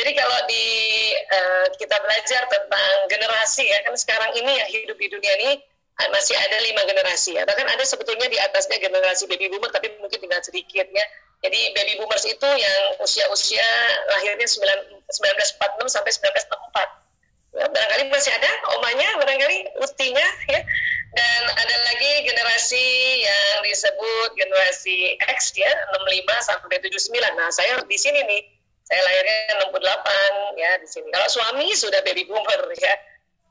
Jadi kalau kita belajar tentang generasi ya, kan sekarang ini yang hidup di dunia ini masih ada 5 generasi ya. Bahkan ada sebetulnya di atasnya generasi baby boomer, tapi mungkin tinggal sedikit ya. Jadi baby boomers itu yang usia-usia lahirnya 1946 sampai 1964. Ya, barangkali masih ada omanya, barangkali utinya ya. Dan ada lagi generasi yang disebut generasi X ya, 65 sampai 79. Nah, saya di sini nih, saya lahirnya 68 ya di sini. Kalau suami sudah baby boomer ya.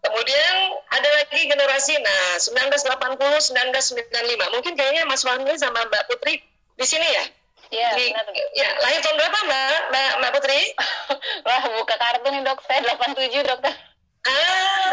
Kemudian ada lagi generasi, nah 1980, 1995. Mungkin kayaknya Mas Fahmi sama Mbak Putri di sini ya? Iya, benar. Ya, lahir tahun berapa Mbak Putri? Wah, buka kartu nih dok, saya 87 dokter.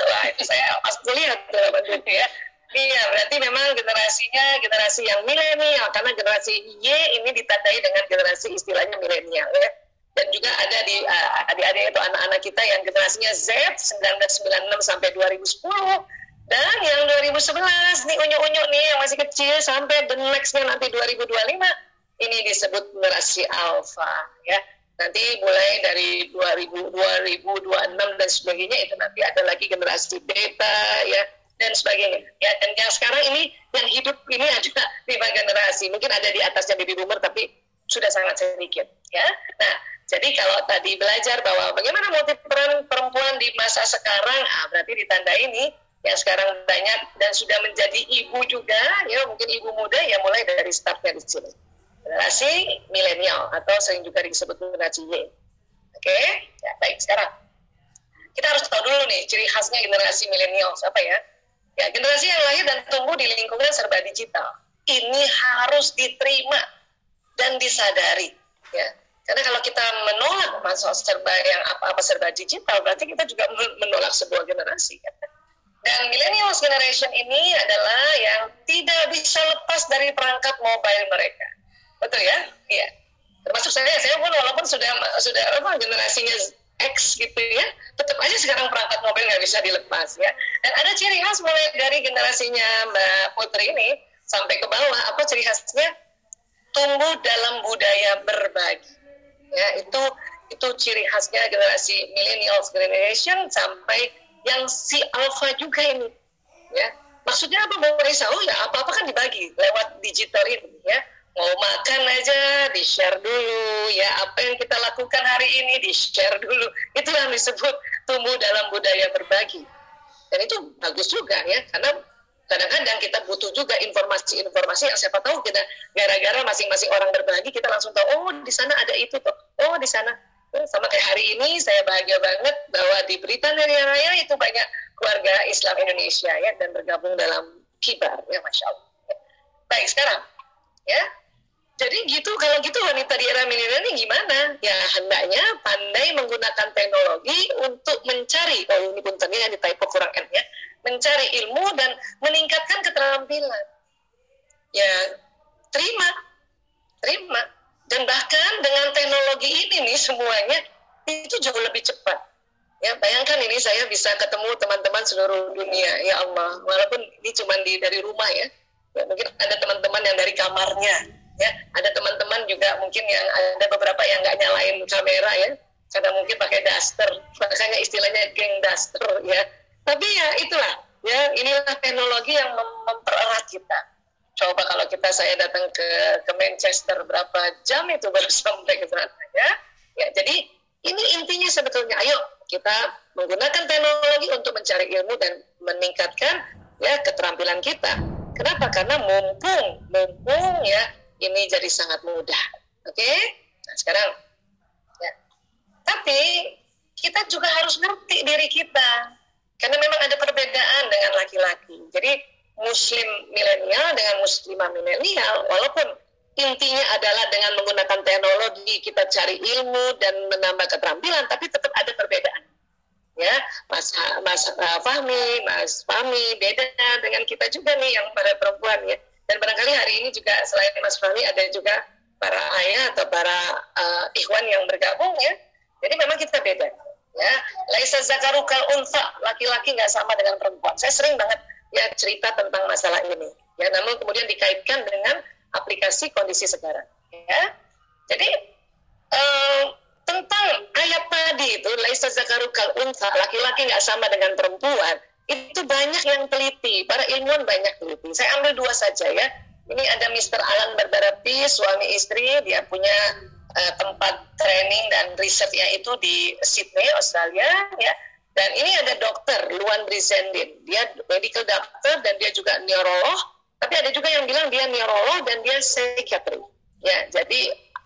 Wah itu saya pas kuliah tuh 87 ya. Iya, berarti memang generasinya generasi yang milenial, karena generasi Y ini ditandai dengan generasi istilahnya milenial ya. Dan juga ada di adik-adik itu anak-anak kita yang generasinya Z 1996 sampai 2010, dan yang 2011 nih unyu-unyu nih yang masih kecil sampai the next-nya nanti 2025 ini disebut generasi Alpha ya. Nanti mulai dari 2026 dan sebagainya itu nanti ada lagi generasi Beta ya dan sebagainya ya. Dan yang sekarang ini yang hidup ini ada 5 generasi, mungkin ada di atasnya baby boomer tapi sudah sangat sedikit ya. Nah, jadi kalau tadi belajar bahwa bagaimana motif peran perempuan di masa sekarang, berarti ditandai ini yang sekarang banyak dan sudah menjadi ibu juga ya, mungkin ibu muda ya, mulai dari startnya di sini. Generasi milenial atau sering juga disebut generasi Y. Oke, ya, baik. Sekarang kita harus tahu dulu nih ciri khasnya generasi milenial apa ya? Ya, generasi yang lahir dan tumbuh di lingkungan serba digital. Ini harus diterima dan disadari, ya. Karena kalau kita menolak masuk serba yang apa-apa serba digital, berarti kita juga menolak sebuah generasi. Ya. Dan millennials generation ini adalah yang tidak bisa lepas dari perangkat mobile mereka. Betul ya? Iya. Termasuk saya pun walaupun sudah generasinya X gitu ya, tetap aja sekarang perangkat mobile nggak bisa dilepas ya. Dan ada ciri khas mulai dari generasinya Mbak Putri ini sampai ke bawah, apa ciri khasnya? Tumbuh dalam budaya berbagi. Ya, itu ciri khasnya generasi millennials generation sampai yang si alpha juga ini. Ya. Maksudnya apa Mbak Marisa? Oh ya, apa-apa kan dibagi lewat digital ini ya. Mau makan aja di-share dulu ya, apa yang kita lakukan hari ini di-share dulu. Itu yang disebut tumbuh dalam budaya berbagi. Dan itu bagus juga ya, karena kadang-kadang kita butuh juga informasi-informasi yang siapa tahu kita gara-gara masing-masing orang berbagi kita langsung tahu, oh di sana ada itu tuh, oh di sana. Sama kayak hari ini saya bahagia banget bahwa di Britania Raya itu banyak keluarga Islam Indonesia ya, dan bergabung dalam kibar ya, Masya Allah. Baik, sekarang ya, jadi gitu, kalau gitu wanita di era milenial ini gimana? Ya hendaknya pandai menggunakan teknologi untuk mencari, ini puntennya di typo kurang N ya, mencari ilmu dan meningkatkan keterampilan. Ya, terima. Dan bahkan dengan teknologi ini nih semuanya itu jauh lebih cepat. Ya, bayangkan ini saya bisa ketemu teman-teman seluruh dunia. Ya Allah, walaupun ini cuma dari rumah ya. Ya, mungkin ada teman-teman yang dari kamarnya. Ya, ada teman-teman juga mungkin yang ada beberapa yang nggak nyalain kamera ya, karena mungkin pakai daster, makanya istilahnya geng daster ya. Tapi ya itulah, ya inilah teknologi yang mempererat kita. Coba kalau saya datang ke Manchester berapa jam itu baru sampai ke sana ya. Ya, jadi ini intinya sebetulnya, ayo kita menggunakan teknologi untuk mencari ilmu dan meningkatkan ya keterampilan kita. Kenapa? Karena mumpung ya ini jadi sangat mudah. Oke? Nah, sekarang ya. Tapi kita juga harus ngerti diri kita. Karena memang ada perbedaan dengan laki-laki. Jadi muslim milenial dengan muslimah milenial, walaupun intinya adalah dengan menggunakan teknologi kita cari ilmu dan menambah keterampilan, tapi tetap ada perbedaan. Ya, Mas Fahmi beda dengan kita juga nih yang para perempuan ya. Dan barangkali hari ini juga selain Mas Fahmi ada juga para ayah atau para ikhwan yang bergabung ya. Jadi memang kita beda. Ya, laisa zakaru kal unsa, laki-laki nggak sama dengan perempuan. Saya sering banget ya cerita tentang masalah ini. Ya, namun kemudian dikaitkan dengan aplikasi kondisi sekarang. Ya, jadi tentang ayat tadi itu laisa zakaru kal untha, laki-laki nggak sama dengan perempuan, itu banyak yang teliti, para ilmuwan banyak teliti. Saya ambil 2 saja ya. Ini ada Mr. Alan Barbara Pease, suami istri, dia punya tempat training dan risetnya itu di Sydney, Australia ya. Dan ini ada dokter Luan Brizendin, dia medical doctor dan dia juga neurolog, tapi ada juga yang bilang dia neurolog dan dia psikiatri. Ya, jadi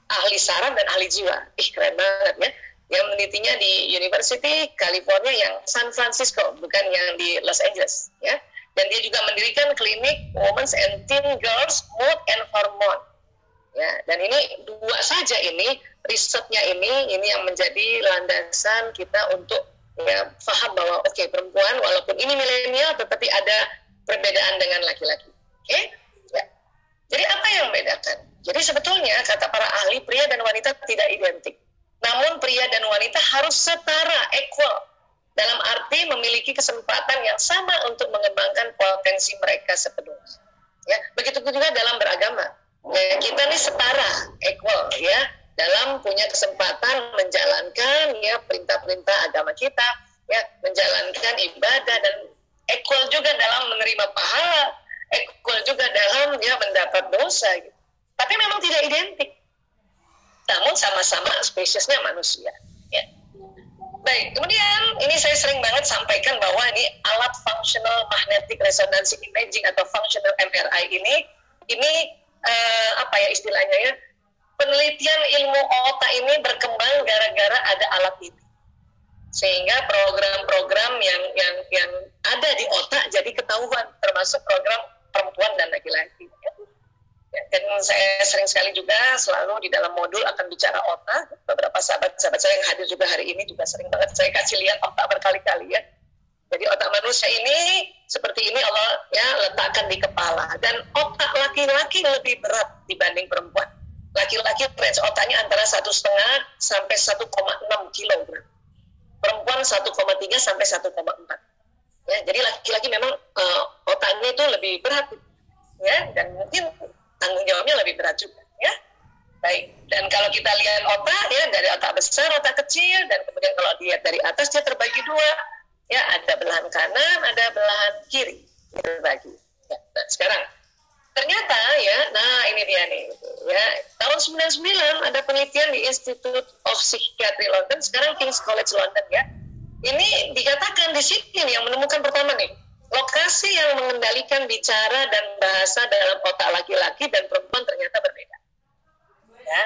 ahli saraf dan ahli jiwa. Keren banget ya. Yang menelitinya di University California yang San Francisco, bukan yang di Los Angeles ya. Dan dia juga mendirikan klinik Women's and Teen Girls Mood and Hormone. Ya, dan ini 2 saja ini risetnya ini yang menjadi landasan kita untuk ya paham bahwa oke, perempuan walaupun ini milenial tetapi ada perbedaan dengan laki-laki. Oke? Ya. Jadi apa yang membedakan? Jadi sebetulnya kata para ahli pria dan wanita tidak identik. Namun pria dan wanita harus setara, equal, dalam arti memiliki kesempatan yang sama untuk mengembangkan potensi mereka sepenuhnya. Ya, begitu juga dalam beragama. Ya, kita nih setara, equal ya, dalam punya kesempatan menjalankan ya perintah-perintah agama kita, ya, menjalankan ibadah dan equal juga dalam menerima pahala, equal juga dalam ya mendapat dosa gitu. Tapi memang tidak identik. Namun sama-sama spesiesnya manusia. Ya. Baik, kemudian ini saya sering banget sampaikan bahwa ini alat functional magnetic resonance imaging atau functional MRI ini apa ya istilahnya ya? Penelitian ilmu otak ini berkembang gara-gara ada alat ini. Sehingga program-program yang ada di otak jadi ketahuan, termasuk program perempuan dan laki-laki. Ya, dan saya sering sekali juga selalu di dalam modul akan bicara otak. Beberapa sahabat-sahabat saya yang hadir juga hari ini juga sering banget saya kasih lihat otak berkali-kali ya. Jadi otak manusia ini seperti ini Allah ya letakkan di kepala, dan otak laki-laki lebih berat dibanding perempuan. Laki-laki range otaknya antara 1,5 sampai 1,6 kilogram. Perempuan 1,3 sampai 1,4. Ya, jadi laki-laki memang otaknya itu lebih berat ya, dan mungkin tanggung jawabnya lebih berat juga ya. Baik, dan kalau kita lihat otak ya, dari otak besar, otak kecil, dan kemudian kalau lihat dari atas dia terbagi 2 ya, ada belahan kanan, ada belahan kiri terbagi ya. Nah, sekarang ternyata ya, nah ini dia nih ya, tahun 99 ada penelitian di Institute of Psychiatry London, sekarang King's College London ya. Ini dikatakan di sini yang menemukan pertama nih, lokasi yang mengendalikan bicara dan bahasa dalam otak laki-laki dan perempuan ternyata berbeda. Ya,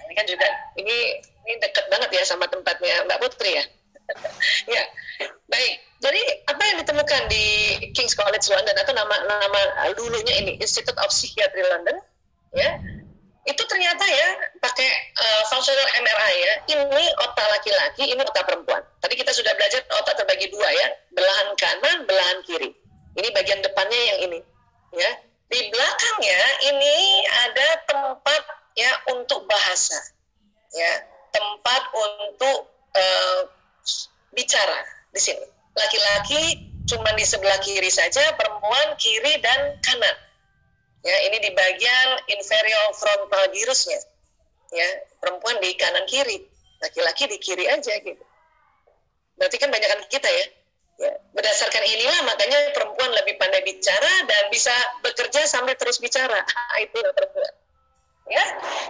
ini kan juga ini dekat banget ya sama tempatnya Mbak Putri ya. Ya, baik. Jadi apa yang ditemukan di King's College London atau nama dulunya ini Institute of Psychiatry London, ya, itu ternyata ya pakai functional MRI ya. Ini otak laki-laki, ini otak perempuan. Tadi kita sudah belajar otak terbagi 2 ya, belahan kanan, belahan kiri. Ini bagian depannya yang ini, ya. Di belakangnya ini ada tempat ya untuk bahasa, ya, tempat untuk bicara di sini. Laki-laki cuma di sebelah kiri saja, perempuan kiri dan kanan. Ya, ini di bagian inferior frontal gyrusnya. Ya, perempuan di kanan kiri, laki-laki di kiri aja gitu. Berarti kan banyakan kita ya. Ya, berdasarkan inilah makanya perempuan lebih pandai bicara dan bisa bekerja sampai terus bicara. Itu perempuan. Ya.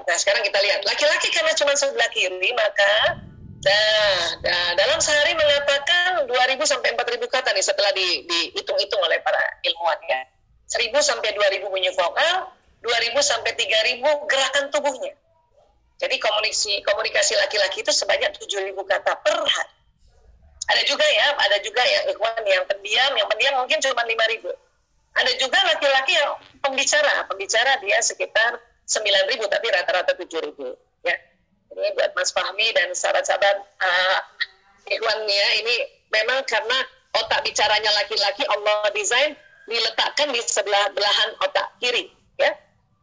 Nah, sekarang kita lihat laki-laki karena cuma sebelah kiri, maka dalam sehari mengatakan 2.000 sampai 4.000 kata nih setelah dihitung-hitung oleh para ilmuwan ya. 1.000 sampai 2.000 bunyi vokal, 2.000 sampai 3.000 gerakan tubuhnya. Jadi komunikasi laki-laki itu sebanyak 7.000 kata per hari. Ada juga ya ikhwan yang pendiam mungkin cuma 5.000. Ada juga laki-laki yang pembicara dia sekitar 9.000 tapi rata-rata 7.000 ya. Ini buat Mas Fahmi dan sahabat-sahabat ikhwan ya, ini memang karena otak bicaranya laki-laki Allah desain diletakkan di sebelah belahan otak kiri ya.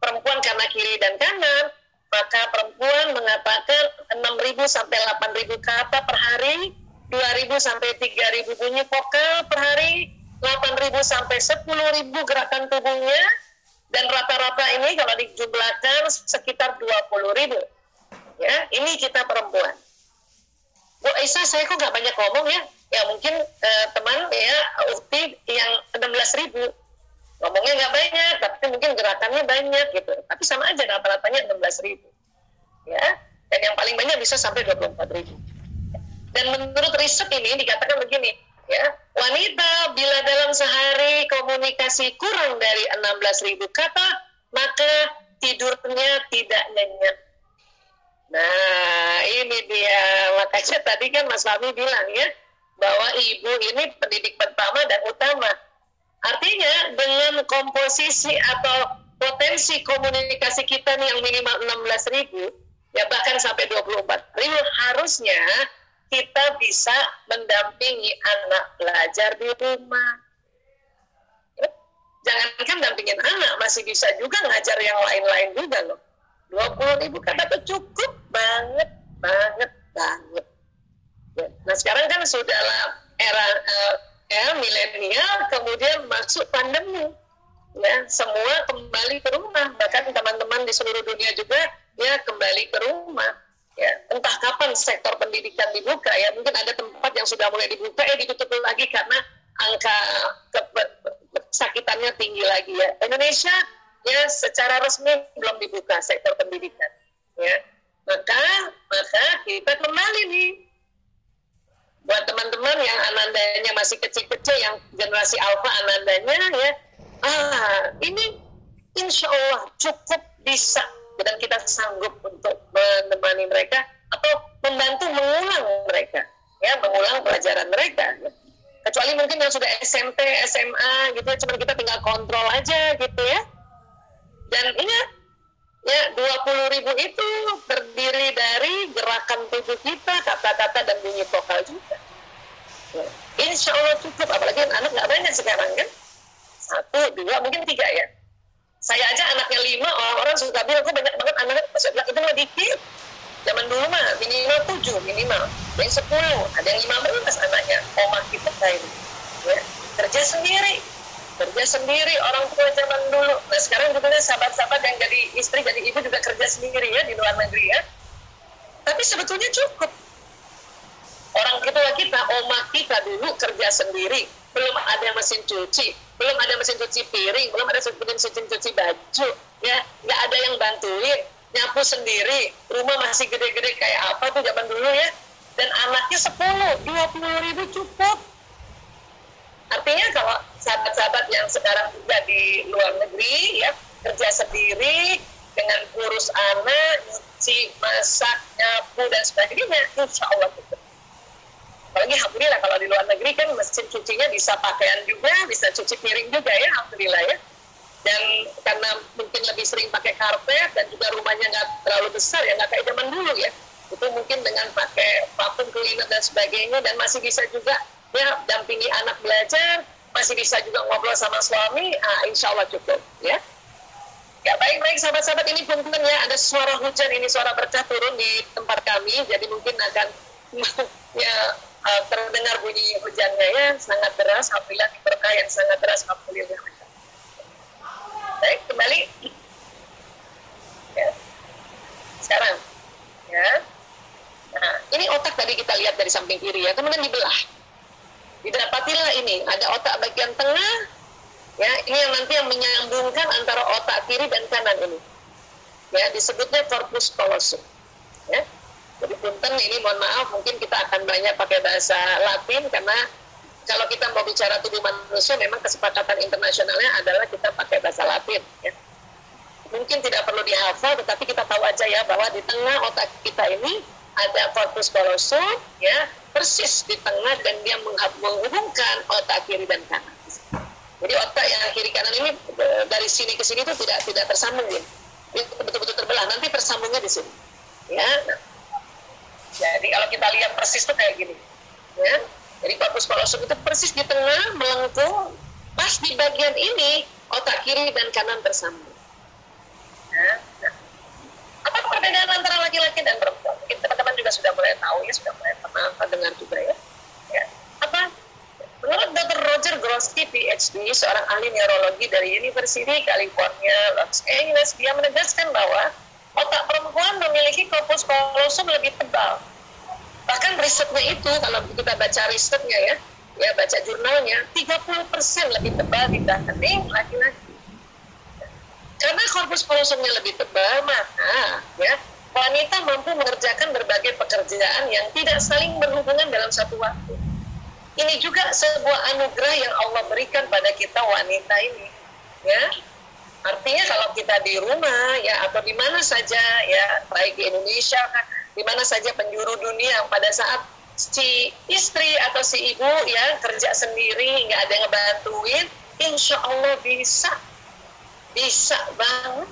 Perempuan karena kiri dan kanan, maka perempuan mengatakan 6.000 sampai 8.000 kata per hari, 2.000 sampai 3.000 bunyi vokal per hari, 8.000 sampai 10.000 gerakan tubuhnya, dan rata-rata ini kalau dijumlahkan sekitar 20.000. Ya, ini kita perempuan. Bu Aisyah, saya kok nggak banyak ngomong ya? Ya mungkin teman ya ukti yang 16.000 ngomongnya nggak banyak, tapi mungkin gerakannya banyak gitu. Tapi sama aja rata-ratanya 16.000. Ya, dan yang paling banyak bisa sampai 24.000. Dan menurut riset ini dikatakan begini, ya, wanita bila dalam sehari komunikasi kurang dari 16.000 kata, maka tidurnya tidak nyenyak. Nah, ini dia. Makanya tadi kan Mas Fahmi bilang ya, bahwa ibu ini pendidik pertama dan utama. Artinya dengan komposisi atau potensi komunikasi kita nih yang minimal 16.000, ya bahkan sampai 24.000, harusnya kita bisa mendampingi anak belajar di rumah. Jangankan dampingin anak, masih bisa juga ngajar yang lain-lain juga loh. 20.000 kata itu cukup banget. Ya. Nah sekarang kan sudahlah era milenial, kemudian masuk pandemi. Ya, semua kembali ke rumah, bahkan teman-teman di seluruh dunia juga ya kembali ke rumah. Ya, entah kapan sektor pendidikan dibuka ya, mungkin ada tempat yang sudah mulai dibuka ditutup lagi karena angka kesakitannya tinggi lagi ya. Indonesia ya secara resmi belum dibuka sektor pendidikan ya. Maka kita kembali nih buat teman-teman yang anandanya masih kecil-kecil, yang generasi alfa anandanya ya, ini insya Allah cukup bisa dan kita sanggup untuk menemani mereka atau membantu mengulang mereka, ya, mengulang pelajaran mereka. Ya. Kecuali mungkin yang sudah SMP, SMA gitu, cuma kita tinggal kontrol aja gitu ya. Dan ingat, ya 20.000 itu terdiri dari gerakan tubuh kita, kata-kata dan bunyi vokal juga. Ya. Insya Allah cukup, apalagi anak nggak banyak sekarang kan. 1, 2, mungkin 3 ya. Saya aja anaknya 5, orang-orang suka bilang, kok banyak banget anaknya, saya bilang, itu mah dikit. Zaman dulu mah minimal 7, minimal. Yang 10, ada yang 15 anaknya. Oma kita kayak ya. Kerja sendiri orang tua zaman dulu. Nah sekarang juga sahabat-sahabat yang jadi istri, jadi ibu juga kerja sendiri ya di luar negeri ya. Tapi sebetulnya cukup. Orang tua kita, oma kita dulu kerja sendiri. Belum ada mesin cuci, belum ada mesin cuci piring, belum ada mesin cuci baju, ya, nggak ada yang bantuin, nyapu sendiri, rumah masih gede-gede kayak apa tuh zaman dulu ya, dan anaknya 10, 20.000 cukup. Artinya kalau sahabat-sahabat yang sekarang juga di luar negeri, ya, kerja sendiri, dengan urus anak, nyuci, masak, nyapu, dan sebagainya, insya Allah cukup. Apalagi alhamdulillah kalau di luar negeri kan mesin cucinya bisa pakaian juga, bisa cuci piring juga ya, alhamdulillah ya. Dan karena mungkin lebih sering pakai karpet dan juga rumahnya nggak terlalu besar ya, nggak kayak zaman dulu ya. Itu mungkin dengan pakai vacuum cleaner dan sebagainya, dan masih bisa juga ya dampingi anak belajar, masih bisa juga ngobrol sama suami, insya Allah cukup ya. Ya baik sahabat-sahabat, ini punten ya, ada suara hujan, ini suara berkah turun di tempat kami, jadi mungkin akan ya terdengar bunyi hujannya ya, sangat deras, alhamdulillah, berkah yang sangat deras, alhamdulillah. Baik, kembali ya. Sekarang ya, nah ini otak tadi kita lihat dari samping kiri ya, kemudian dibelah, didapatilah ini ada otak bagian tengah ya, ini yang nanti yang menyambungkan antara otak kiri dan kanan ini ya, disebutnya corpus callosum ya. Jadi punten, ini mohon maaf, mungkin kita akan banyak pakai bahasa Latin, karena kalau kita mau bicara tubuh manusia, memang kesepakatan internasionalnya adalah kita pakai bahasa Latin ya. Mungkin tidak perlu dihafal, tetapi kita tahu aja ya, bahwa di tengah otak kita ini ada corpus callosum ya, persis di tengah, dan dia menghubungkan otak kiri dan kanan. Jadi otak yang kiri kanan ini dari sini ke sini itu tidak tersambung ya. Itu betul-betul terbelah, nanti tersambungnya di sini ya. Jadi kalau kita lihat persis tuh kayak gini ya. Jadi corpus callosum itu persis di tengah, melengkung, pas di bagian ini otak kiri dan kanan tersambung ya. Nah, apa perbedaan antara laki-laki dan perempuan? Mungkin teman-teman juga sudah mulai tahu ya, sudah mulai pernah dengar juga ya. Apa? Menurut Dr. Roger Grosky, PhD, seorang ahli neurologi dari University California, Los Angeles, dia menegaskan bahwa otak perempuan memiliki corpus callosum lebih tebal, bahkan risetnya itu, kalau kita baca risetnya ya baca jurnalnya, 30% lebih tebal dibanding laki-laki. Karena korpus kolosumnya lebih tebal, maka ya wanita mampu mengerjakan berbagai pekerjaan yang tidak saling berhubungan dalam satu waktu. Ini juga sebuah anugerah yang Allah berikan pada kita wanita ini, ya. Artinya kalau kita di rumah ya atau di mana saja ya, baik di Indonesia kan, di mana saja penjuru dunia, pada saat si istri atau si ibu ya kerja sendiri, nggak ada yang ngebantuin, insya Allah bisa banget.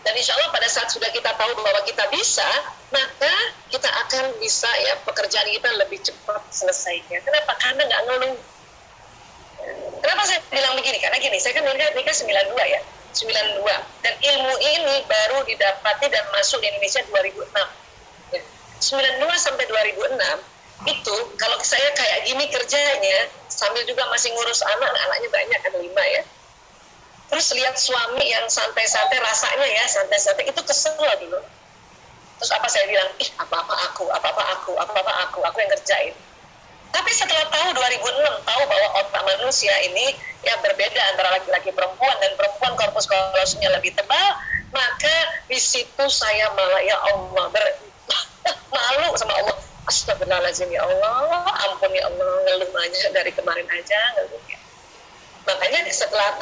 Dan insya Allah pada saat sudah kita tahu bahwa kita bisa, maka kita akan bisa ya pekerjaan kita lebih cepat selesainya. Kenapa? Karena nggak ngeluh. Kenapa saya bilang begini? Karena gini, saya kan nikah 92 ya, 92. Dan ilmu ini baru didapati dan masuk di Indonesia 2006. Ya. 92 sampai 2006, itu kalau saya kayak gini kerjanya, sambil juga masih ngurus anaknya banyak, ada 5 ya. Terus lihat suami yang santai-santai, rasanya ya santai-santai, itu kesel dulu. Terus apa saya bilang, apa-apa aku yang kerjain. Tapi setelah tahu 2006, tahu bahwa otak manusia ini ya berbeda antara laki-laki perempuan, dan perempuan korpus kolosumnya lebih tebal, maka di situ saya malah ya Allah malu sama Allah. Astagfirullahaladzim ya Allah, ampun ya Allah, ngeluh aja dari kemarin aja ngeluh ya. Makanya setelah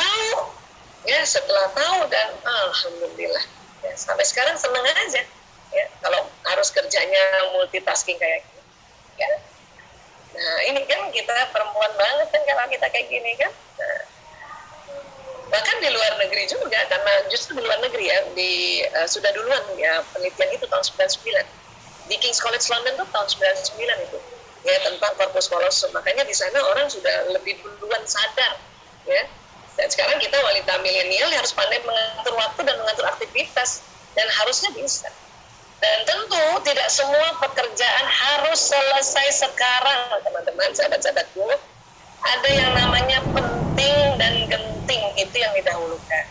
tahu dan alhamdulillah ya, sampai sekarang seneng aja ya kalau harus kerjanya multitasking kayak gitu ya. Nah ini kan kita perempuan banget kan kalau kita kayak gini kan. Nah, bahkan di luar negeri juga, karena justru di luar negeri ya sudah duluan ya penelitian itu tahun 99 di King's College London tuh tahun 99 itu ya tentang korpus kolosum. Makanya di sana orang sudah lebih duluan sadar ya. Dan sekarang kita wanita milenial harus pandai mengatur waktu dan mengatur aktivitas, dan harusnya bisa. Dan tentu tidak semua pekerjaan harus selesai sekarang, teman-teman, sahabat-sahabatku. Ada yang namanya penting dan genting, itu yang didahulukan.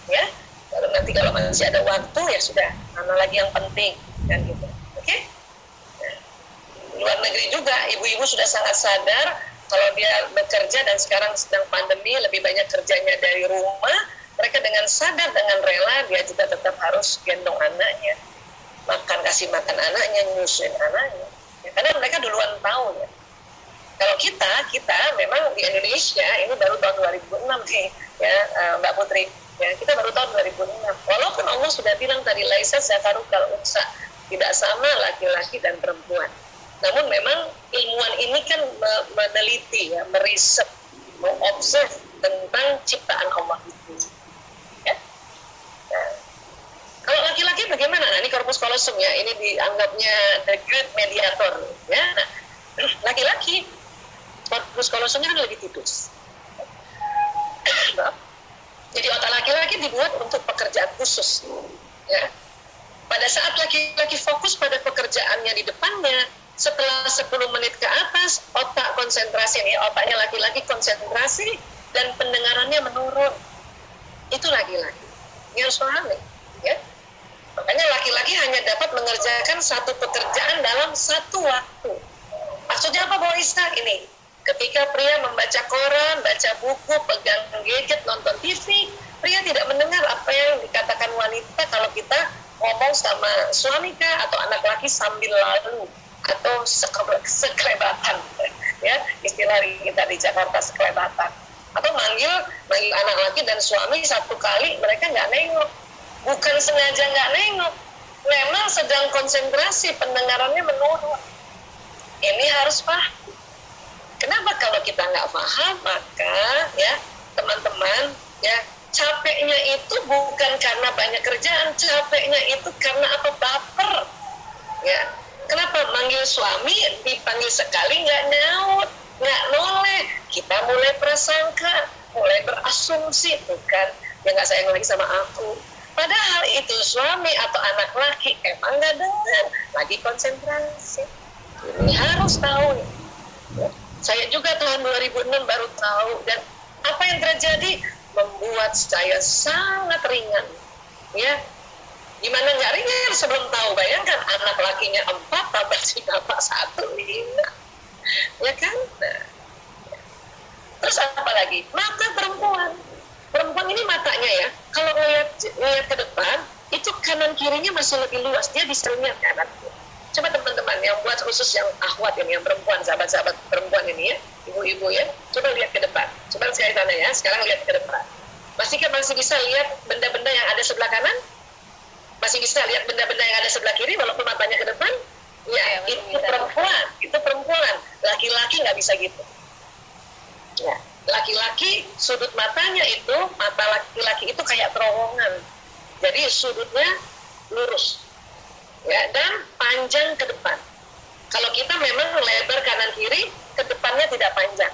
Ya, lalu nanti kalau masih ada waktu ya sudah, mana lagi yang penting, kan gitu. Oke? Nah, luar negeri juga, ibu-ibu sudah sangat sadar. Kalau dia bekerja dan sekarang sedang pandemi, lebih banyak kerjanya dari rumah, mereka dengan sadar, dengan rela, dia juga tetap harus gendong anaknya, kasih makan anaknya, nyusuin anaknya. Ya, karena mereka duluan tahu ya. Kalau kita memang di Indonesia, ini baru tahun 2006 nih, ya Mbak Putri. Ya, kita baru tahun 2006. Walaupun Allah sudah bilang tadi, laisa zakaru kal unsa, tidak sama laki-laki dan perempuan. Namun memang ilmuwan ini kan meneliti, ya, meriset, mengobserv tentang ciptaan Allah itu. Ya? Nah, kalau laki-laki bagaimana? Nah, ini korpus kolosum ya, ini dianggapnya the great mediator. Ya? Nah, laki-laki korpus kolosumnya kan lebih tipis. Jadi otak laki-laki dibuat untuk pekerjaan khusus. Ya. Pada saat laki-laki fokus pada pekerjaannya di depannya, setelah 10 menit ke atas, otak konsentrasi nih, otaknya laki-laki konsentrasi dan pendengarannya menurun. Itu laki-laki. Ini harus pahami, ya. Makanya laki-laki hanya dapat mengerjakan satu pekerjaan dalam satu waktu. Maksudnya apa, Bu Isa? Ini, ketika pria membaca koran, baca buku, pegang gadget, nonton TV, pria tidak mendengar apa yang dikatakan wanita kalau kita ngomong sama suami kah, atau anak laki sambil lalu, atau sekelebatan, ya, istilah kita di Jakarta sekelebatan, atau manggil anak laki dan suami satu kali, mereka nggak nengok, bukan sengaja nggak nengok, memang sedang konsentrasi, pendengarannya menurun. Ini harus paham. Kenapa? Kalau kita nggak paham, maka ya teman-teman, ya capeknya itu bukan karena banyak kerjaan, capeknya itu karena apa? Baper, ya. Kenapa manggil suami dipanggil sekali nggak nyaut, nggak noleh, kita mulai prasangka, mulai berasumsi, bukan, dia nggak sayang lagi sama aku. Padahal itu suami atau anak laki emang nggak dengar, lagi konsentrasi. Ini harus tahu. Ya. Saya juga tahun 2006 baru tahu, dan apa yang terjadi membuat saya sangat ringan, ya. Gimana nyarinya sebelum tahu? Bayangkan anak lakinya 4 tambah si bapak 1, 5. Ya kan? Nah. Terus apa lagi? Mata perempuan. Perempuan ini matanya ya, kalau lihat ke depan, itu kanan kirinya masih lebih luas. Dia bisa lihat kanan kiri. Coba teman-teman yang buat khusus yang akhwat ini, yang perempuan, sahabat-sahabat perempuan ini ya, ibu-ibu ya, coba lihat ke depan. Coba sekali tanya ya, sekarang lihat ke depan. Masih bisa lihat benda-benda yang ada sebelah kanan? Masih bisa lihat benda-benda yang ada sebelah kiri walaupun matanya ke depan? Ya, itu perempuan. Itu perempuan. Laki-laki nggak bisa gitu. Ya, laki-laki sudut matanya itu, mata laki-laki itu kayak terowongan. Jadi sudutnya lurus. Ya, dan panjang ke depan. Kalau kita memang lebar kanan kiri, ke depannya tidak panjang.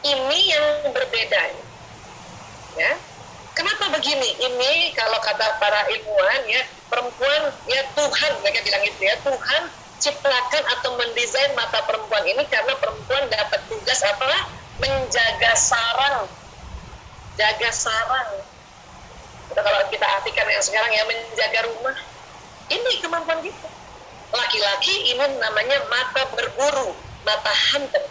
Ini yang berbeda. Ya. Kenapa begini? Ini kalau kata para ilmuwan ya, perempuan ya Tuhan, mereka bilang itu ya, Tuhan ciptakan atau mendesain mata perempuan ini karena perempuan dapat tugas apa? Menjaga sarang. Jaga sarang. Itu kalau kita artikan yang sekarang ya, menjaga rumah. Ini kemampuan kita. Laki-laki ini namanya mata berburu, mata hunter.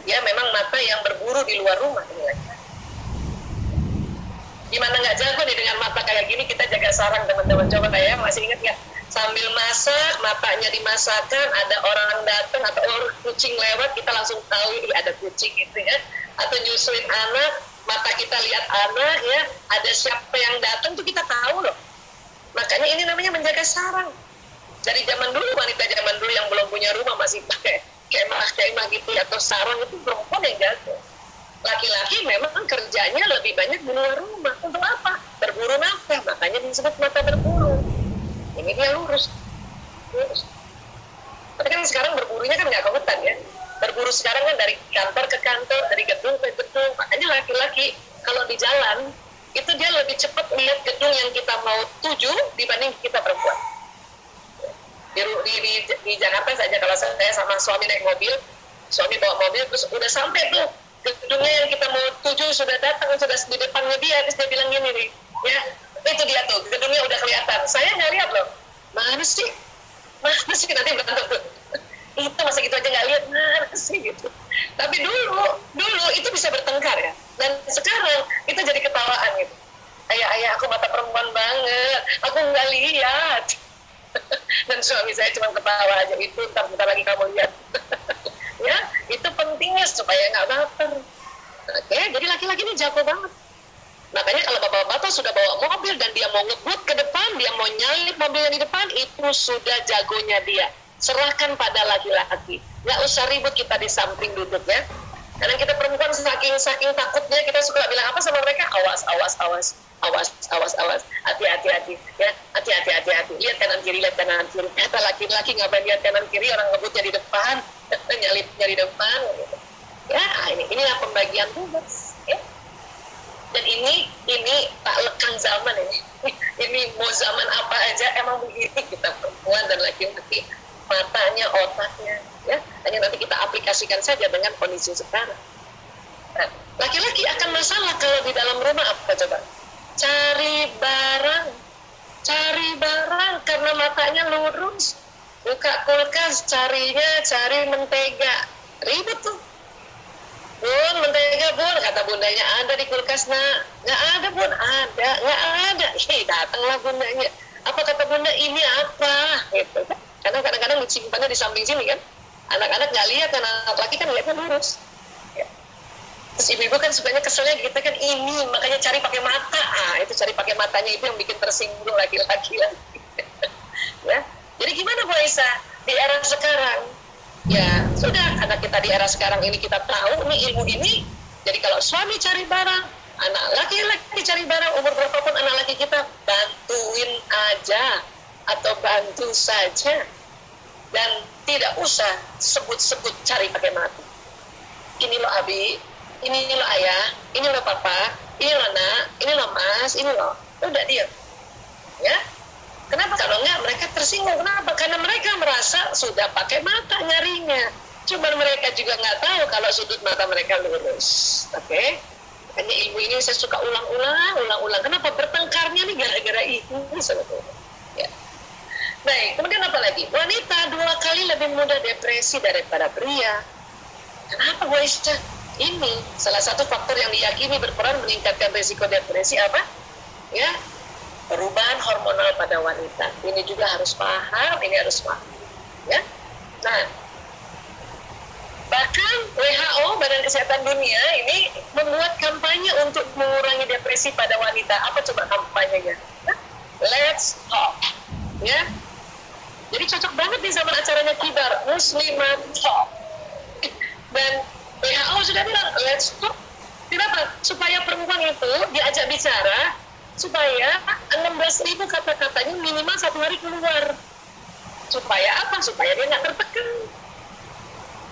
Dia memang mata yang berburu di luar rumah. Gimana nggak jago nih dengan mata kayak gini, kita jaga sarang teman-teman. Coba kayak masih ingat nggak? Sambil masak, matanya dimasakkan, ada orang datang atau kucing lewat, kita langsung tahu ini ada kucing gitu ya. Atau nyusuin anak, mata kita lihat anak ya, ada siapa yang datang tuh kita tahu loh. Makanya ini namanya menjaga sarang. Dari zaman dulu, wanita zaman dulu yang belum punya rumah masih pakai kemah gitu atau sarang, itu perempuan yang jago. Laki-laki memang kerjanya lebih banyak di luar rumah. Untuk apa? Berburu nafkah. Makanya disebut mata berburu. Ini dia lurus. Tapi kan sekarang berburunya kan nggak ke hutan ya. Berburu sekarang kan dari kantor ke kantor, dari gedung ke gedung. Makanya laki-laki kalau di jalan, itu dia lebih cepat melihat gedung yang kita mau tuju dibanding kita perempuan. Di Jakarta saja, kalau saya sama suami naik mobil, suami bawa mobil, terus udah sampai tuh gedungnya yang kita mau tuju, sudah datang, sudah di depannya dia, terus dia bilang gini nih, ya, itu dia tuh, gedungnya udah kelihatan. Saya nggak lihat loh, mana sih nanti berantem tuh. Itu masa gitu aja nggak lihat, mana sih gitu. Tapi dulu itu bisa bertengkar ya, dan sekarang itu jadi ketawaan gitu. Ayah, aku mata perempuan banget, aku nggak lihat. Dan suami saya cuma ketawa aja, itu bentar lagi kamu lihat. Ya, itu pentingnya supaya nggak baper. Oke, jadi laki-laki ini jago banget. Makanya kalau bapak-bapak sudah bawa mobil dan dia mau ngebut ke depan, dia mau nyalip mobilnya di depan, itu sudah jagonya dia. Serahkan pada laki-laki. Nggak usah ribut kita di samping duduk ya. Karena kita perempuan saking takutnya, kita suka bilang apa sama mereka? Awas, hati-hati ya, hati-hati. Lihat kanan kiri. Kata laki-laki nggak boleh lihat kanan kiri, orang ngebutnya di depan, nyalipnya di depan. Gitu. Ya, inilah pembagian tugas. Ya. Dan ini tak lekang zaman ini. Ini mau zaman apa aja emang begini kita perempuan dan laki-laki, matanya, otaknya. Ya, hanya nanti kita aplikasikan saja dengan kondisi sekarang. Nah, laki-laki akan masalah kalau di dalam rumah apa coba? Cari barang karena matanya lurus. Buka kulkas, cari mentega, ribet tuh. Bun, mentega bun, kata bundanya ada di kulkas nak. Nggak ada bun, nggak ada. Datanglah bundanya. Apa kata bunda, ini apa? Gitu. Karena kadang-kadang disimpannya di samping sini kan. Anak-anak nggak lihat, kan anak laki kan lihatnya lurus. Ya. Terus ibu-ibu kan sukanya keselnya kita kan ini, makanya cari pakai mata. Itu cari pakai matanya itu yang bikin tersinggung laki-laki lagi. Ya. Jadi gimana Bu Aisyah di era sekarang? Ya sudah, karena kita di era sekarang ini kita tahu nih ilmu ini. Jadi kalau suami cari barang, anak laki-laki cari barang, umur berapapun anak laki kita, bantuin aja atau bantu saja. Dan tidak usah sebut-sebut cari pakai mata. Ini lo abi, ini lo ayah, ini lo papa, ini lo nak, ini lo mas, ini lo. Udah diam. Ya. Kenapa? Kalau enggak mereka tersinggung. Kenapa? Karena mereka merasa sudah pakai mata nyarinya. Cuma mereka juga nggak tahu kalau sudut mata mereka lurus. Oke? Hanya ilmu ini saya suka ulang-ulang. Kenapa bertengkarnya nih gara-gara ini sebetulnya. Ya. Baik, kemudian apa lagi? Wanita 2 kali lebih mudah depresi daripada pria. Kenapa Bu Aisyah? Ini salah satu faktor yang diyakini berperan meningkatkan risiko depresi apa? Ya, perubahan hormonal pada wanita. Ini juga harus paham, ya. Nah, bahkan WHO, Badan Kesehatan Dunia, ini membuat kampanye untuk mengurangi depresi pada wanita. Apa coba kampanyenya? Let's talk, ya. Jadi cocok banget nih sama acaranya Kibar, Muslimat Talk. Dan WHO sudah bilang, let's talk. Kenapa? Supaya perempuan itu diajak bicara, supaya 16.000 kata-katanya minimal 1 hari keluar. Supaya apa? Supaya dia nggak tertekan.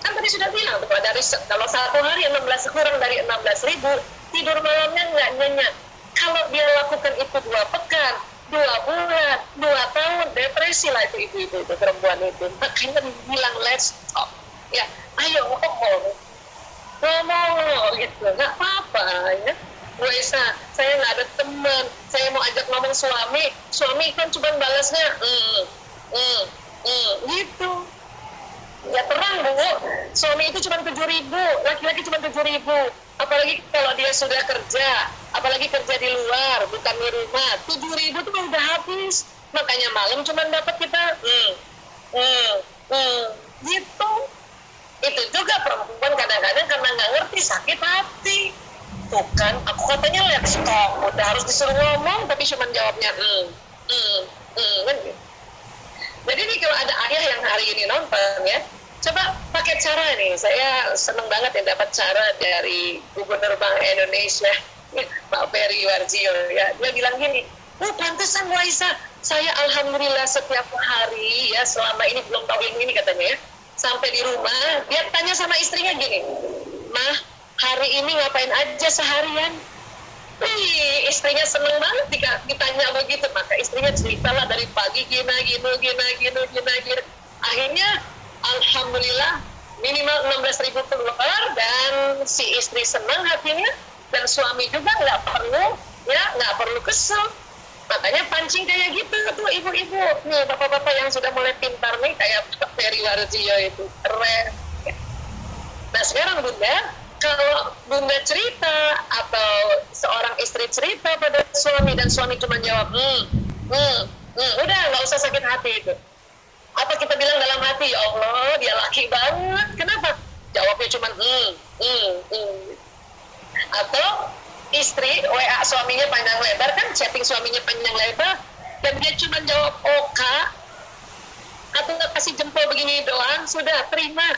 Kan tadi sudah bilang, ada riset, kalau 1 hari 16 kurang dari 16.000, tidur malamnya nggak nyenyak. Kalau dia lakukan itu 2 pekan, 2 bulan, 2 tahun, depresi lah itu perempuan itu. Makanya bilang let's talk. Ya, ayo ngomong gitu, nggak apa-apa ya. Bu Esa, saya nggak ada teman, saya mau ajak ngomong suami kan cuma balasnya gitu. Ya terang Bu, suami itu cuma 7.000, laki-laki cuma 7.000. Apalagi kalau dia sudah kerja, apalagi kerja di luar, bukan di rumah, 7.000 itu udah habis. Makanya malam cuma dapat kita gitu. Itu juga perempuan kadang-kadang karena nggak ngerti sakit hati. Tuh kan, aku katanya let's talk, udah harus disuruh ngomong tapi cuma jawabnya kan gitu. Jadi nih kalau ada ayah yang hari ini nonton ya, coba pakai cara nih, saya seneng banget ya dapat cara dari Gubernur Bank Indonesia, Pak Peri Warjio ya, dia bilang gini, pantesan Bu Aisyah, saya alhamdulillah setiap hari ya selama ini belum tahu ilmu ini katanya ya, sampai di rumah dia tanya sama istrinya gini, Mah hari ini ngapain aja seharian? Istrinya seneng banget ditanya begitu, maka istrinya ceritalah dari pagi gini. Akhirnya alhamdulillah minimal 16.000 keluar dan si istri senang hatinya dan suami juga nggak perlu kesel. Makanya pancing kayak gitu tuh ibu-ibu nih, bapak-bapak yang sudah mulai pintar nih kayak Pak Peri Warjio itu keren. Nah sekarang Bunda, kalau Bunda cerita atau seorang istri cerita pada suami dan suami cuma jawab udah nggak usah sakit hati itu. Apa kita bilang dalam hati, ya Allah dia laki banget, kenapa? Jawabnya cuma Atau istri WA suaminya panjang lebar, kan chatting suaminya panjang lebar dan dia cuma jawab oka atau nggak kasih jempol begini doang, sudah terima.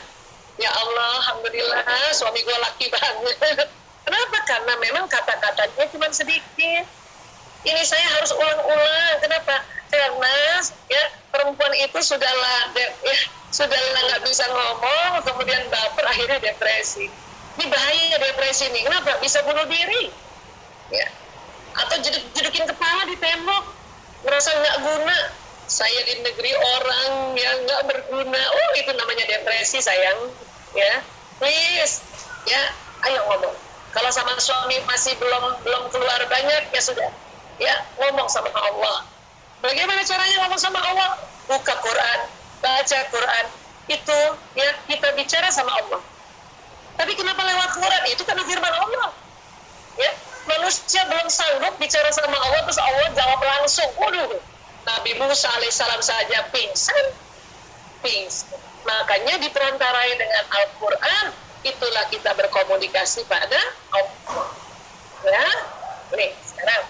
Ya Allah, alhamdulillah suami gue laki banget. Kenapa? Karena memang kata-katanya cuma sedikit. Ini saya harus ulang-ulang. Kenapa? Karena ya perempuan itu sudahlah nggak bisa ngomong, kemudian baper, akhirnya depresi. Ini bahaya depresi nih. Kenapa? Bisa bunuh diri. Ya. Atau jedukin kepala di tembok, merasa nggak guna. Saya di negeri orang yang nggak berguna. Oh, itu namanya depresi sayang. Ya, please. Ya, ayo ngomong. Kalau sama suami masih belum keluar banyak, ya sudah. Ya, ngomong sama Allah. Bagaimana caranya ngomong sama Allah? Buka Quran, baca Quran. Itu ya kita bicara sama Allah. Tapi kenapa lewat Quran? Itu karena firman Allah. Ya, manusia belum sanggup bicara sama Allah terus Allah jawab langsung. Waduh, Nabi Musa alaihissalam saja pingsan. Makanya diperantarai dengan Al-Quran, itulah kita berkomunikasi pada Allah. Ya, nih sekarang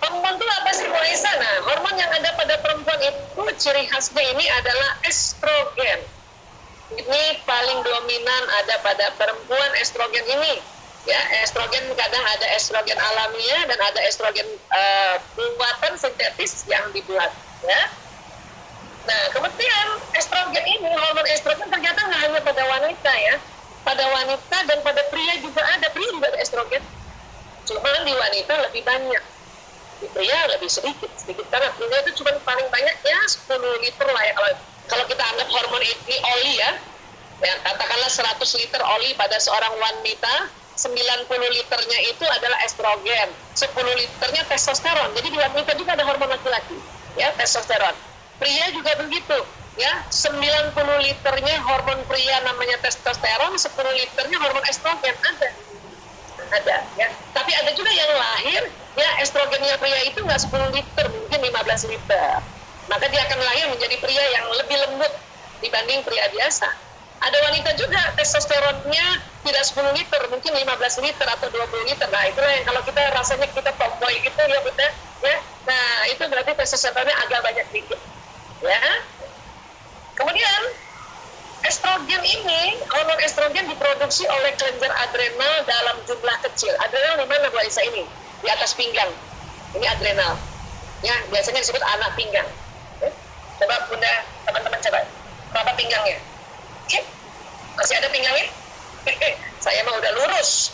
hormon itu apa sih Bu Aisyah? Nah, hormon yang ada pada perempuan itu ciri khasnya ini adalah estrogen. Ini paling dominan ada pada perempuan, estrogen ini. Ya, estrogen kadang ada estrogen alamiah dan ada estrogen buatan sintetis yang dibuat. Ya. Nah, kemudian estrogen ini, hormon estrogen ternyata nggak hanya pada wanita ya. Pada wanita dan pada pria juga ada. Pria juga ada estrogen. Cuma di wanita lebih banyak. Di pria lebih sedikit karena pria itu cuma paling banyak ya 10 liter lah ya. Kalau kita anggap hormon ini oli ya katakanlah 100 liter oli pada seorang wanita, 90 liternya itu adalah estrogen, 10 liternya testosteron. Jadi di wanita juga ada hormon laki-laki, ya, testosteron. Pria juga begitu, ya, 90 liternya hormon pria namanya testosteron, 10 liternya hormon estrogen ada, ya. Tapi ada juga yang lahir, ya, estrogennya pria itu nggak 10 liter, mungkin 15 liter. Maka dia akan lahir menjadi pria yang lebih lembut dibanding pria biasa. Ada wanita juga testosteronnya tidak 10 liter, mungkin 15 liter atau 20 liter. Nah, itulah yang kalau kita rasanya kita tomboy gitu, ya, betul, ya. Nah, itu berarti testosteronnya agak banyak dikit, ya. Kemudian estrogen ini, hormon estrogen diproduksi oleh kelenjar adrenal dalam jumlah kecil. Adrenal di mana, Bu Aisyah? Ini di atas pinggang. Ini adrenal. Ya, biasanya disebut anak pinggang. Ya. Coba Bunda, teman-teman coba. Berapa pinggangnya? Oke. Masih ada pinggangnya? Saya mah udah lurus.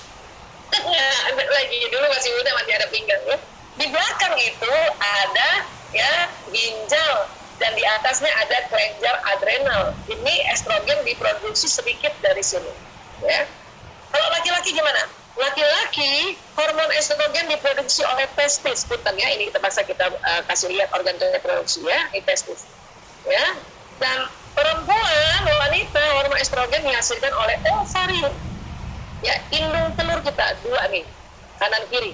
Lagi dulu masih muda, masih ada pinggang, ya. Di belakang itu ada, ya, ginjal. Dan di atasnya ada kelenjar adrenal. Ini estrogen diproduksi sedikit dari sini, ya. Kalau laki-laki gimana? Laki-laki hormon estrogen diproduksi oleh testis, punten, ya. Ini terpaksa kita kasih lihat organ reproduksi, ya, ini testis, ya. Dan perempuan, wanita, hormon estrogen dihasilkan oleh ovarium, ya, indung telur kita dua nih, kanan kiri.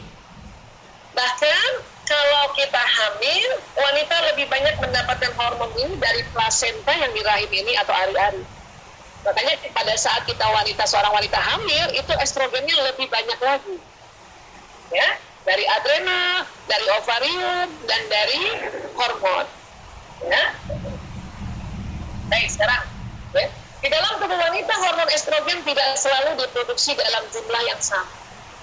Bahkan kalau kita hamil, wanita lebih banyak mendapatkan hormon ini dari plasenta yang di rahim ini atau ari-ari. Makanya pada saat kita seorang wanita hamil, itu estrogennya lebih banyak lagi, ya, dari adrenal, dari ovarium, dan dari hormon, ya. Baik, sekarang, ya, di dalam tubuh wanita hormon estrogen tidak selalu diproduksi dalam jumlah yang sama.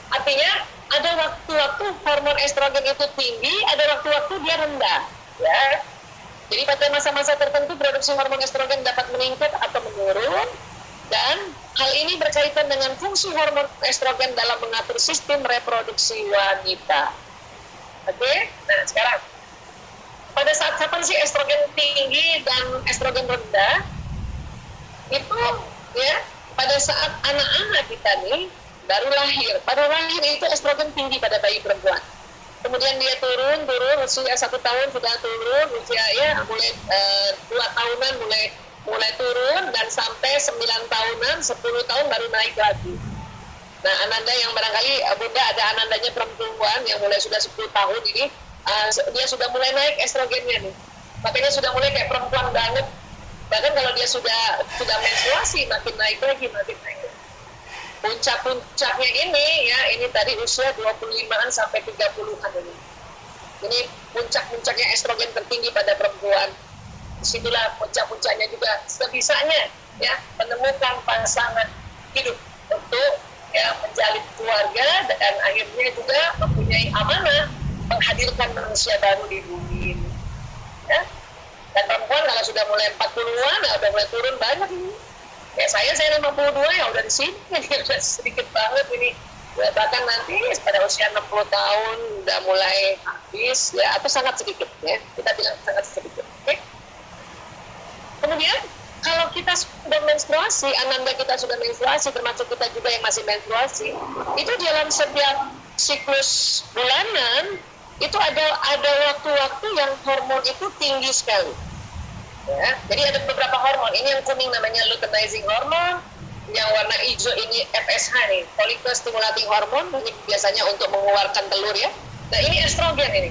Artinya ada waktu-waktu hormon estrogen itu tinggi, ada waktu-waktu dia rendah, ya. Jadi pada masa-masa tertentu produksi hormon estrogen dapat meningkat atau menurun, dan hal ini berkaitan dengan fungsi hormon estrogen dalam mengatur sistem reproduksi wanita. Oke, nah sekarang pada saat kapan sih estrogen tinggi dan estrogen rendah? Itu, ya, pada saat anak-anak kita nih baru lahir. Pada lahir itu estrogen tinggi pada bayi perempuan. Kemudian dia turun, usia 1 tahun sudah turun, usia, ya, mulai 2 tahunan mulai turun, dan sampai 9 tahunan, 10 tahun baru naik lagi. Nah, Ananda yang barangkali Bunda ada Anandanya perempuan yang mulai sudah 10 tahun ini, dia sudah mulai naik estrogennya nih. Makanya sudah mulai kayak perempuan banget. Bahkan kalau dia sudah menstruasi, makin naik lagi. Puncak-puncaknya ini, ya, ini tadi usia 25-an sampai 30-an ini. Ini puncak-puncaknya estrogen tertinggi pada perempuan. Disitulah puncak-puncaknya juga sebisanya, ya, menemukan pasangan hidup untuk, ya, menjalin keluarga, dan akhirnya juga mempunyai amanah menghadirkan manusia baru di bumi ini, ya. Dan perempuan kalau sudah mulai 40-an, udah mulai turun banyak ini. Ya, saya 52, ya udah di sini, udah sedikit banget ini. Bahkan nanti pada usia 60 tahun udah mulai habis, ya, atau sangat sedikit, ya. Kita bilang sangat sedikit. Okay? Kemudian kalau kita sudah menstruasi, Ananda kita sudah menstruasi, termasuk kita juga yang masih menstruasi, itu dalam setiap siklus bulanan itu ada waktu-waktu yang hormon itu tinggi sekali. Ya, jadi ada beberapa hormon. Ini yang kuning namanya luteinizing hormone, yang warna hijau ini FSH nih, follicle stimulating hormone, ini biasanya untuk mengeluarkan telur, ya. Nah, ini estrogen ini.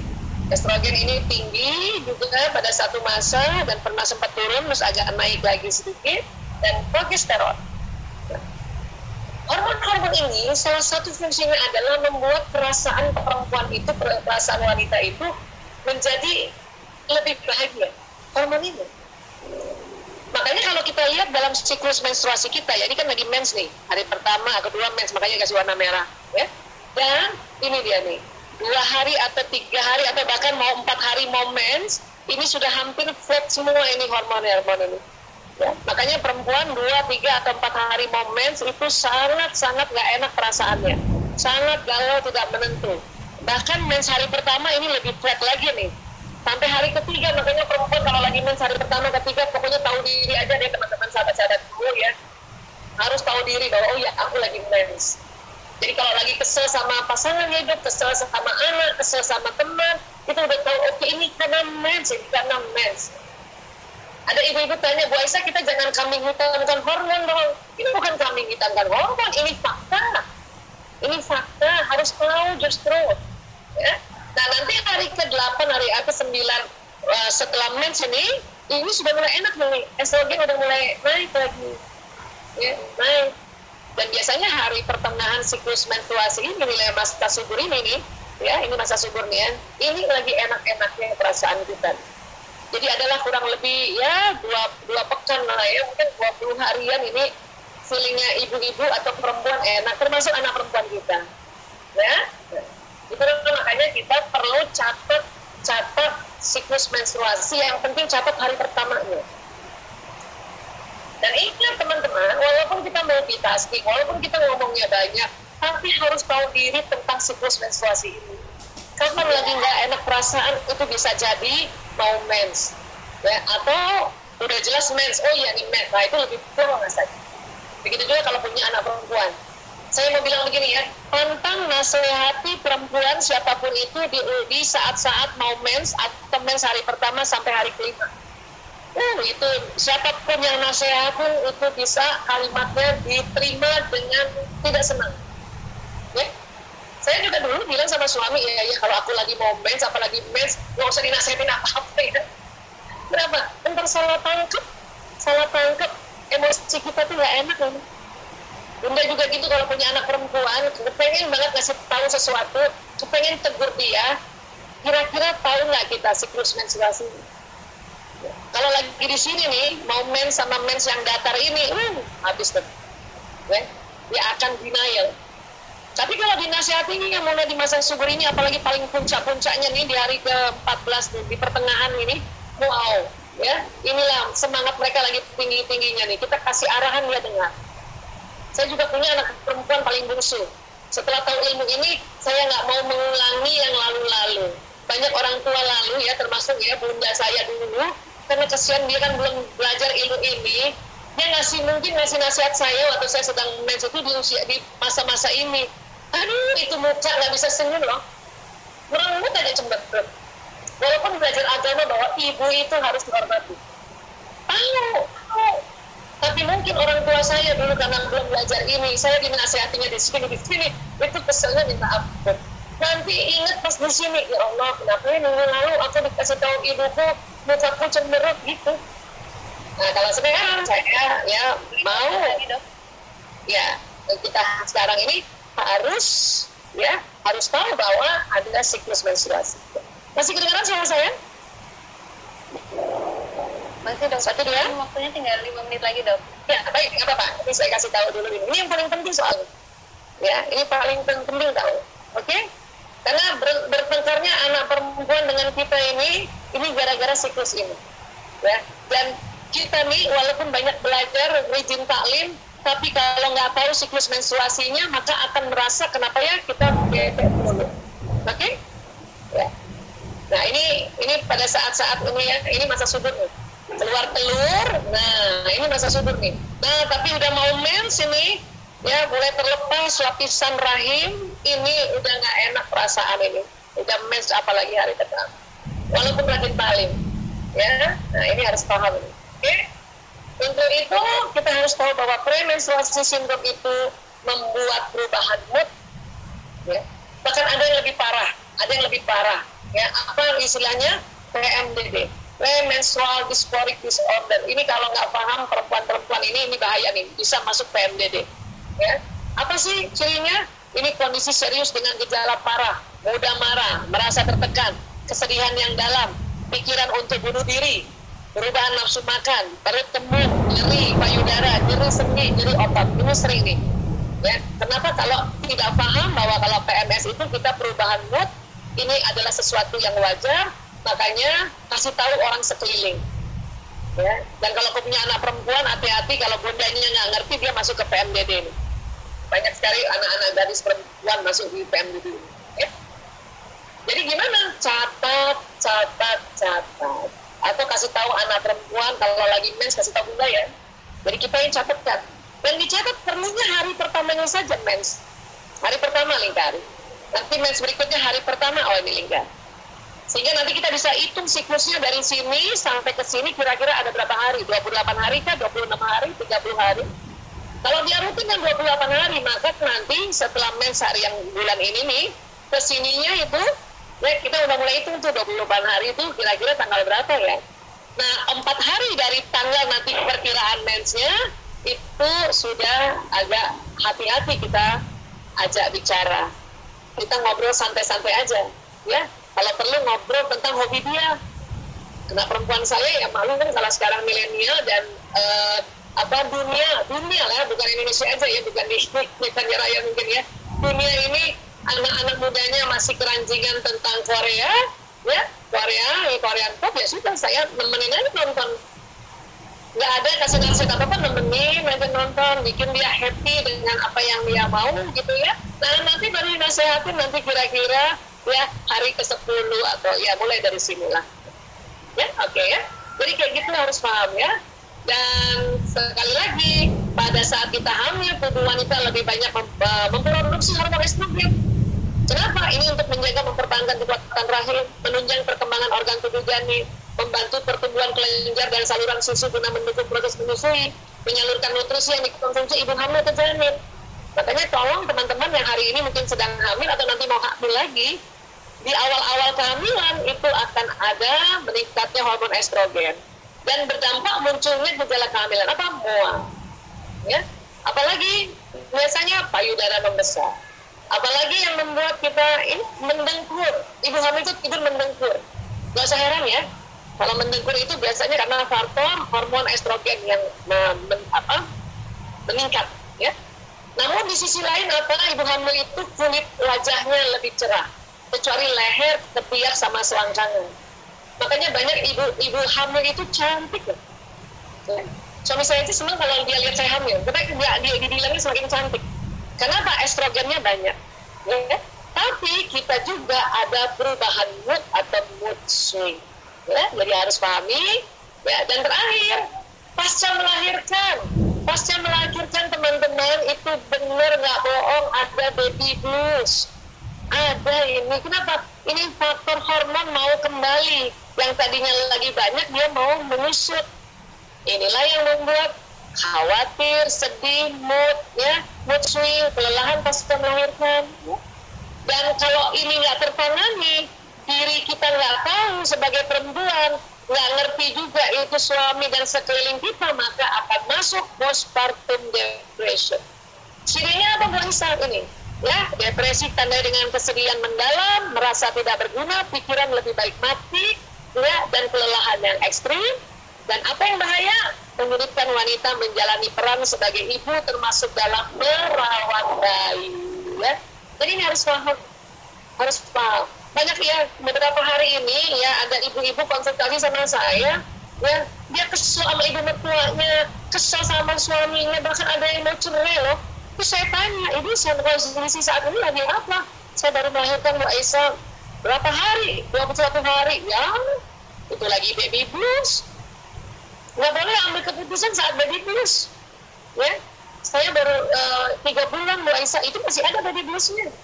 Estrogen ini tinggi juga pada satu masa dan pernah sempat turun terus agak naik lagi sedikit, dan progesteron. Nah, hormon-hormon ini salah satu fungsinya adalah membuat perasaan perempuan itu, perasaan wanita itu menjadi lebih bahagia. Hormon ini. Makanya kalau kita lihat dalam siklus menstruasi kita, ya, ini kan lagi mens nih, hari pertama, kedua mens, makanya kasih warna merah, ya. Dan ini dia nih, 2 hari atau 3 hari atau bahkan mau 4 hari mau mens, ini sudah hampir flat semua ini hormon ini. Ya. Makanya perempuan 2, 3 atau 4 hari mau mens itu sangat-sangat nggak enak perasaannya, sangat galau, tidak menentu. Bahkan mens hari pertama ini lebih flat lagi nih. Sampai hari ketiga, makanya perempuan kalau lagi mens hari pertama, ketiga, pokoknya tahu diri aja deh teman-teman, sahabat-sahabat dulu, ya. Harus tahu diri bahwa, oh ya, aku lagi mens. Jadi kalau lagi kesel sama pasangan hidup, kesel sama anak, kesel sama teman, itu udah tahu, oke, ini karena mens, ini karena mens. Ada ibu-ibu tanya, Bu Aisyah, kita jangan kambing hitamkan hormon dong. Ini bukan kambing hitamkan hormon, ini fakta. Ini fakta, harus tahu justru. Ya. Nah, nanti hari ke-8, hari ke-9 setelah mens ini sudah mulai enak nih. Estrogen udah mulai naik lagi. Ya, naik. Dan biasanya hari pertengahan siklus menstruasi ini, nilai masa subur ini nih, ya, ini masa subur nih ya, ini lagi enak-enaknya perasaan kita. Jadi adalah kurang lebih ya dua pekan lah ya, mungkin 20 harian ini feelingnya ibu-ibu atau perempuan enak, termasuk anak perempuan kita. Ya, itu makanya kita perlu catat siklus menstruasi, yang penting catat hari pertamanya. Dan ingat teman-teman, walaupun kita multitasking, walaupun kita ngomongnya banyak, tapi harus tahu diri tentang siklus menstruasi ini. Kapan lagi nggak enak perasaan, itu bisa jadi mau mens, ya, atau udah jelas mens, oh iya ini mens, nah itu lebih plong saja. Begitu juga kalau punya anak perempuan. Saya mau bilang begini ya, pantang nasihati perempuan siapapun itu di saat-saat mau mens atau mens hari pertama sampai hari kelima. Itu siapapun yang nasihatin itu bisa kalimatnya diterima dengan tidak senang. Ya? Saya juga dulu bilang sama suami, ya kalau aku lagi mau mens, apalagi mens, nggak usah dinasihatin apa-apa ya. Kenapa? Ntar salah tangkap, emosi kita tuh nggak enak kan. Bunda juga gitu kalau punya anak perempuan, pengen banget ngasih tahu sesuatu, pengen tegur dia, kira-kira tahu nggak kita siklus menstruasi? Kalau lagi di sini nih, mau mens sama mens yang datar ini, habis tuh. Ya, dia akan denial. Tapi kalau dinasihati yang mulai di masa subur ini, apalagi paling puncak-puncaknya nih di hari ke-14 di pertengahan ini, wow, ya, inilah semangat mereka lagi tinggi-tingginya nih. Kita kasih arahan dia dengar. Saya juga punya anak perempuan paling bungsu. Setelah tahu ilmu ini, saya nggak mau mengulangi yang lalu-lalu. Banyak orang tua lalu ya, termasuk ya bunda saya dulu, karena kesian dia kan belum belajar ilmu ini, dia mungkin ngasih nasihat saya waktu saya sedang mens itu di masa-masa ini. Aduh, itu muka nggak bisa senyum loh, merenggut aja cemberut. Walaupun belajar agama bahwa ibu itu harus dihormati, tahu. Tapi mungkin orang tua saya dulu karena belum belajar ini, saya dinasihatinya di sini, itu keselnya minta ampun. Nanti ingat pas di sini, ya Allah, kenapa ini lalu aku dikasih tahu ibuku, mukaku cemberut gitu. Nah, kalau sekarang saya ya mau, ya kita sekarang ini harus tahu bahwa ada siklus menstruasi. Masih kedengaran suara saya? Masih dok, satu dua. Waktunya tinggal 5 menit lagi dok. Ya baik, nggak apa-apa. Ini saya kasih tahu dulu ini. Ini yang paling penting soalnya. Ya, ini paling penting tahu. Oke? Karena bertengkarnya anak perempuan dengan kita ini gara-gara siklus ini. Ya. Dan kita nih walaupun banyak belajar rajin taklim, tapi kalau nggak tahu siklus menstruasinya, maka akan merasa kenapa ya kita bete dulu. Oke? Ya. Nah ini pada saat-saat ini ya, ini masa subur nih. Keluar telur, nah ini masa subur nih. Nah tapi udah mau mens ini, ya mulai terlepas lapisan rahim, ini udah nggak enak perasaan ini. Udah mens apalagi hari pertama. Walaupun rajin talim, ya. Nah ini harus paham ini. Oke? Untuk itu kita harus tahu bahwa premenstruasi sindrom itu membuat perubahan mood, ya. Bahkan ada yang lebih parah, ya. Apa istilahnya? PMDD. Premenstrual dysphoric disorder. Ini kalau nggak paham perempuan-perempuan ini bahaya nih, bisa masuk PMDD. Ya. Apa sih cirinya? Ini kondisi serius dengan gejala parah, mudah marah, merasa tertekan, kesedihan yang dalam, pikiran untuk bunuh diri, perubahan nafsu makan, perut kemuk, nyeri payudara, nyeri sendi, nyeri otot. Ini sering nih. Ya. Kenapa? Kalau tidak paham bahwa kalau PMS itu kita perubahan mood, ini adalah sesuatu yang wajar. Makanya kasih tahu orang sekeliling, ya. Dan kalau punya anak perempuan, hati-hati kalau bundanya nggak ngerti, dia masuk ke PMDD ini. Banyak sekali anak-anak gadis perempuan masuk di PMDD ini, ya. Jadi gimana? Catat. Atau kasih tahu anak perempuan kalau lagi mens, kasih tahu bunda ya. Jadi kita yang catatkan. Dan dicatat perlunya hari pertamanya saja mens. Hari pertama lingkar. Nanti mens berikutnya hari pertama, oh ini lingkar. Sehingga nanti kita bisa hitung siklusnya dari sini sampai ke sini kira-kira ada berapa hari? 28 hari kah? 26 hari? 30 hari? Kalau dia rutin kan 28 hari, maka nanti setelah mens hari yang bulan ini nih, kesininya itu, ya kita udah mulai hitung tuh 28 hari itu kira-kira tanggal berapa ya? Nah, 4 hari dari tanggal nanti perkiraan mensnya, itu sudah agak hati-hati kita ajak bicara. Kita ngobrol santai-santai aja, ya. Kalau perlu ngobrol tentang hobi dia. Karena perempuan saya ya malu kan kalau sekarang milenial dan dunia lah, bukan Indonesia aja ya, bukan di negara raya mungkin ya. Dunia ini anak-anak mudanya masih keranjingan tentang Korea, ya Korean pop ya sudah saya nemenin aja nonton. Nggak ada kasih nasihat apa-apa, nemenin aja nonton, bikin dia happy dengan apa yang dia mau gitu ya. Nah nanti baru dinasehatin nanti kira-kira ya hari ke-10 atau ya mulai dari sinilah. Ya, oke ya. Jadi kayak gitu harus paham ya. Dan sekali lagi, pada saat kita hamil, tubuh wanita lebih banyak memproduksi hormon estrogen. Kenapa? Ini untuk menjaga mempertahankan kekuatan rahim, menunjang perkembangan organ tubuh janin, membantu pertumbuhan kelenjar dan saluran susu guna mendukung proses menyusui, menyalurkan nutrisi yang dikonsumsi ibu hamil ke janin. Makanya tolong teman-teman yang hari ini mungkin sedang hamil atau nanti mau hamil lagi, di awal-awal kehamilan itu akan ada meningkatnya hormon estrogen dan berdampak munculnya gejala kehamilan apa? Mual. Ya. Apalagi biasanya payudara membesar. Apalagi yang membuat kita ini mendengkur. Ibu hamil itu tidur mendengkur. Gak usah heran ya. Kalau mendengkur itu biasanya karena faktor hormon estrogen yang meningkat. Ya. Namun di sisi lain ibu hamil itu kulit wajahnya lebih cerah, kecuali leher, ketiak sama selangkangan. Makanya banyak ibu hamil itu cantik loh. Ya. Suami saya itu senang kalau dia lihat saya hamil, karena dia dibilangnya semakin cantik. Kenapa? Estrogennya banyak. Ya. Tapi kita juga ada perubahan mood atau mood swing. Ya. Jadi harus pahami. Ya. Dan terakhir, pasca melahirkan teman-teman itu benar nggak bohong, ada baby blues. Ada ini. Kenapa? Ini faktor hormon mau kembali. Yang tadinya lagi banyak, dia mau menyusut. Inilah yang membuat khawatir, sedih, mood swing, kelelahan pasca melahirkan. Dan kalau ini nggak tertangani, diri kita nggak tahu sebagai perempuan, nggak ngerti juga itu suami dan sekeliling kita, maka akan masuk postpartum depression. Cirinya apa Bu Isa ini? Ya, depresi tanda dengan kesedihan mendalam, merasa tidak berguna, pikiran lebih baik mati, ya, dan kelelahan yang ekstrim. Dan apa yang bahaya? Menyulitkan wanita menjalani peran sebagai ibu, termasuk dalam merawat bayi. Ya. Jadi ini harus paham. Banyak ya, beberapa hari ini ya ada ibu-ibu konsultasi sama saya, ya dia kesel sama ibu mertuanya, kesel sama suaminya, bahkan ada yang mau cerai loh. Terus saya tanya, ibu kondisi saat ini lagi apa? Saya baru melahirkan Bu Aisyah berapa hari? 21 hari. Ya, itu lagi baby blues. Nggak boleh ambil keputusan saat baby blues. Ya, saya baru 3 bulan Bu Aisyah, itu masih ada baby bluesnya.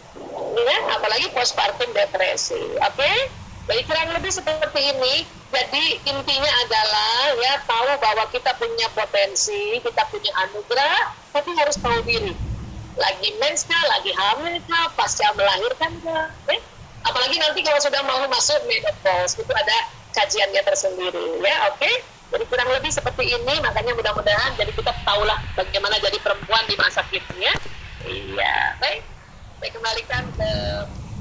Ya, apalagi postpartum depresi. Oke? Jadi kurang lebih seperti ini. Jadi intinya adalah ya tahu bahwa kita punya potensi, kita punya anugerah, tapi harus tahu diri. Lagi mens kah, lagi hamil kah, pasca melahirkan kah? Apalagi nanti kalau sudah mau masuk menopause, itu ada kajiannya tersendiri. Ya, oke? Jadi kurang lebih seperti ini, makanya mudah-mudahan jadi kita tahulah bagaimana jadi perempuan di masa kini ya. Iya, baik. Saya kembalikan ke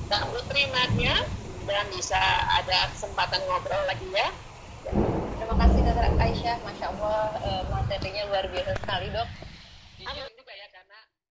Mbak Putri Nadia dan bisa ada kesempatan ngobrol lagi ya. Terima kasih Dr. Aisyah, Masya Allah.